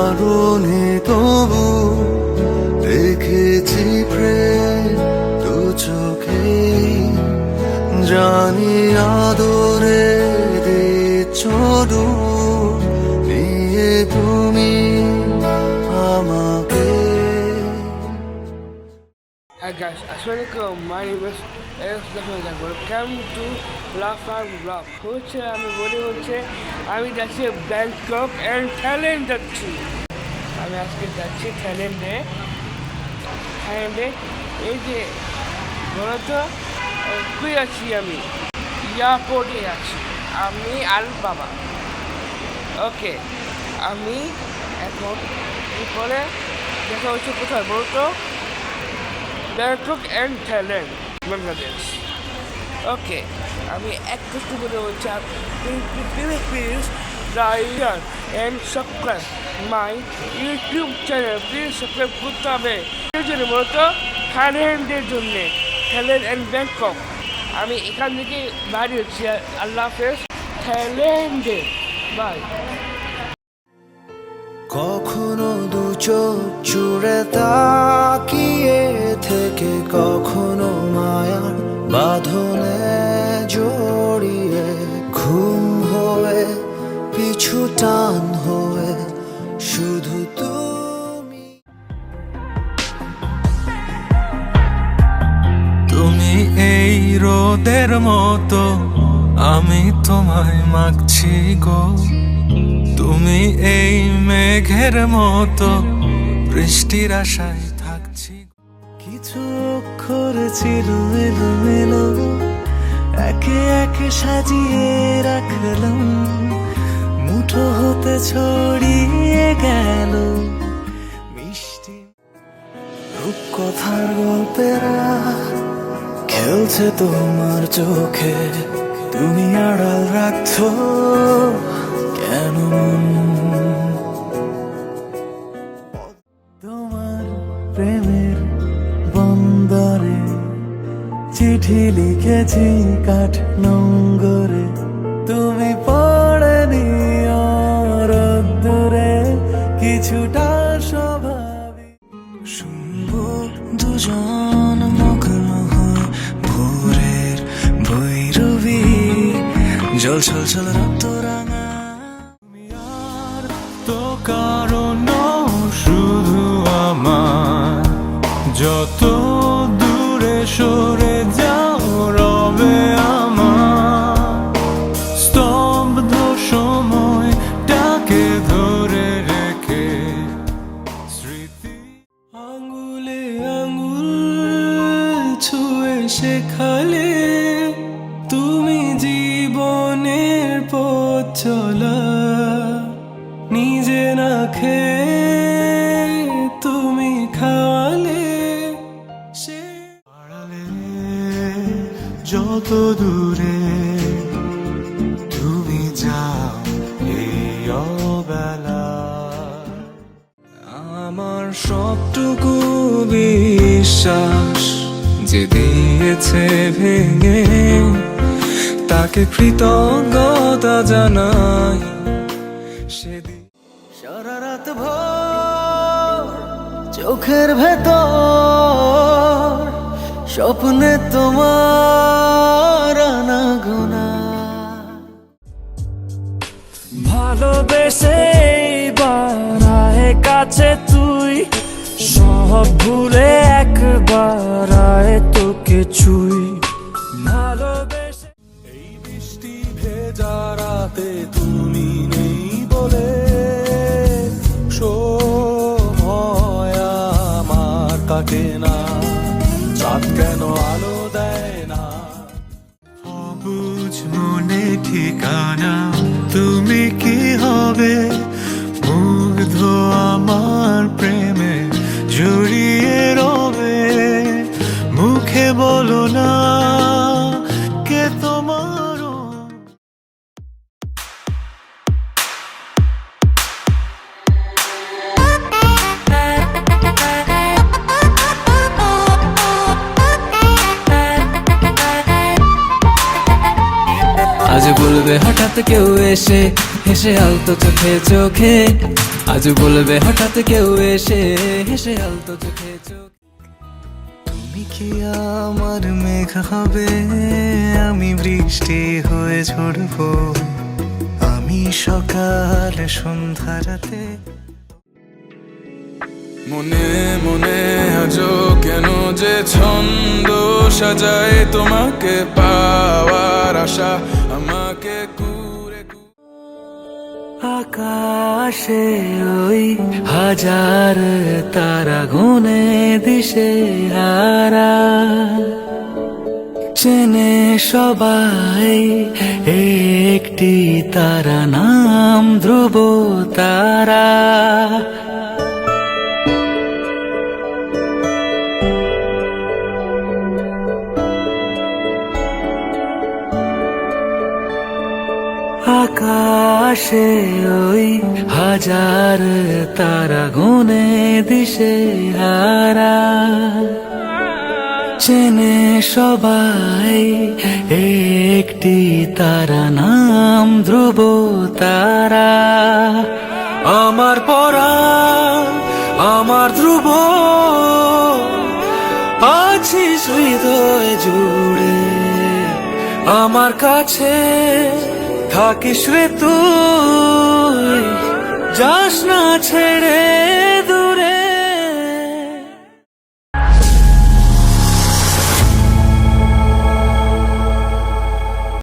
কারণে তবু দেখেছি প্রেম দু চোখে, জানি আদরে দিচ্ছ ডুব নিয়ে তুমি আমাকে। Hi guys, Assalamualaikum. My name is Welcome to Laugh Vlog. হচ্ছে আমি আমি যাচ্ছি ব্যাংকক অ্যান্ড থাইল্যান্ড যাচ্ছি। আমি আজকে যাচ্ছি থাইল্যান্ডে। এই যে বলতো কই আছি, আমি এয়ারপোর্টে আছি, আমি আর বাবা। ওকে, আমি এখন এরপরে দেখা হচ্ছে কোথায় বলতো, ব্যাংকক অ্যান্ড থাইল্যান্ড, বাংলাদেশ। ওকে, আমি এক কষ্ট করে বলছি, please like and subscribe my YouTube channel. Please subscribe করতে হবে। এর জন্য বলতো থাইল্যান্ডের জন্যে, থাইল্যান্ড অ্যান্ড ব্যাংকক। আমি এখান থেকে বাইরে হচ্ছি। আল্লাহ হাফেজ, থাইল্যান্ডে বাই। কখনো দু চোখ জুড়ে তাকিয়ে থেকে, কখনো মায়ার বাঁধনে জড়িয়ে, ঘুম হয়ে পিছু টান হয়ে শুধু তুমি। তুমি এই রোদের মতো, আমি তোমায় মাগছি গো। তুমি এই মেঘের মতো, বৃষ্টির আশায় থাকছি। কিছু অক্ষর ছিল এলোমেলো, একে একে সাজিয়ে রাখলাম, মুঠো হতে ছড়িয়ে গেল মিষ্টি রূপকথার গল্পেরা খেলছে তোমার চোখে। তুমি আড়াল রাখছো কেন? তোমার প্রেমের বন্দরে চিঠি লিখেছি কাঠ নোঙ্গরে, তুমি পড়ে নিও রোদ্দুরে কিছুটা স্বাভাবিক। শুনবো দুজন মগ্ন হয় ভোরের ভৈরবী, জল ছল ছল রক্ত রাঙা। তুমি আর তো কারণ শুধু আমার, যত দূরে সরে যাও রবে আমার স্তব্ধ সময়টাকে ধরে রেখে স্মৃতি। আঙ্গুলে আঙ্গুল ছুঁয়ে শেখালে তুমি জীবনের পথ চলা, নিজে না খেয়ে তুমি খাওয়ালে সে আড়ালে। যত দূরে তুমি যাও এই অবেলা, আমার সবটুকু বিশ্বাস যে দিয়েছে ভেঙে, তাকে কৃতজ্ঞতা জানাই সেদিন। সারা রাত ভোর চোখের ভেতর স্বপ্নে তোমার আনাগোনা, ভালোবেসে বাড়ায় কাছে তুই, সব ভুলে একবার আয় তোকে ছুই। ভালোবেসে এই বৃষ্টি ভেজা রাতে তুমি নেই বলে, সময় আমার কাটে না, চাঁদ কেন আলো দেয় না। অবুঝ মনে ঠিকানা, তুমি কি হবে মুগ্ধ আমার প্রেমে জড়িয়ে রবে। মুখে বলো না কে তোমার। আজ বলবে হঠাৎ কেউ এসে, হেসে আলতো চোখে চোখে আজ বলবে হঠাৎ কেউ এসে, হেসে আলতো চোখে চোখে। তুমি কি আমার মেঘ হবে, আমি বৃষ্টি হয়ে ঝরবো, আমি সকাল সন্ধ্যা রাতে। মনে মনে আজও কেন যে ছন্দ সাজায় তোমাকে পাওয়ার আশা আমাকে কুরে আকাশে ওই হাজার তারা গুনে দিশে হারা, চেনে সবাই একটি তারা নাম ধ্রুব তারা। আকাশে ওই হাজার তারা গুনে দিশে হারা, চেনে সবাই একটি তারা নাম ধ্রুব তারা। আমার পরাণ আমার ধ্রুব, আছিস হৃদয় জুড়ে, আমার কাছে থাকিস রে তুই, যাস না ছেড়ে দূরে।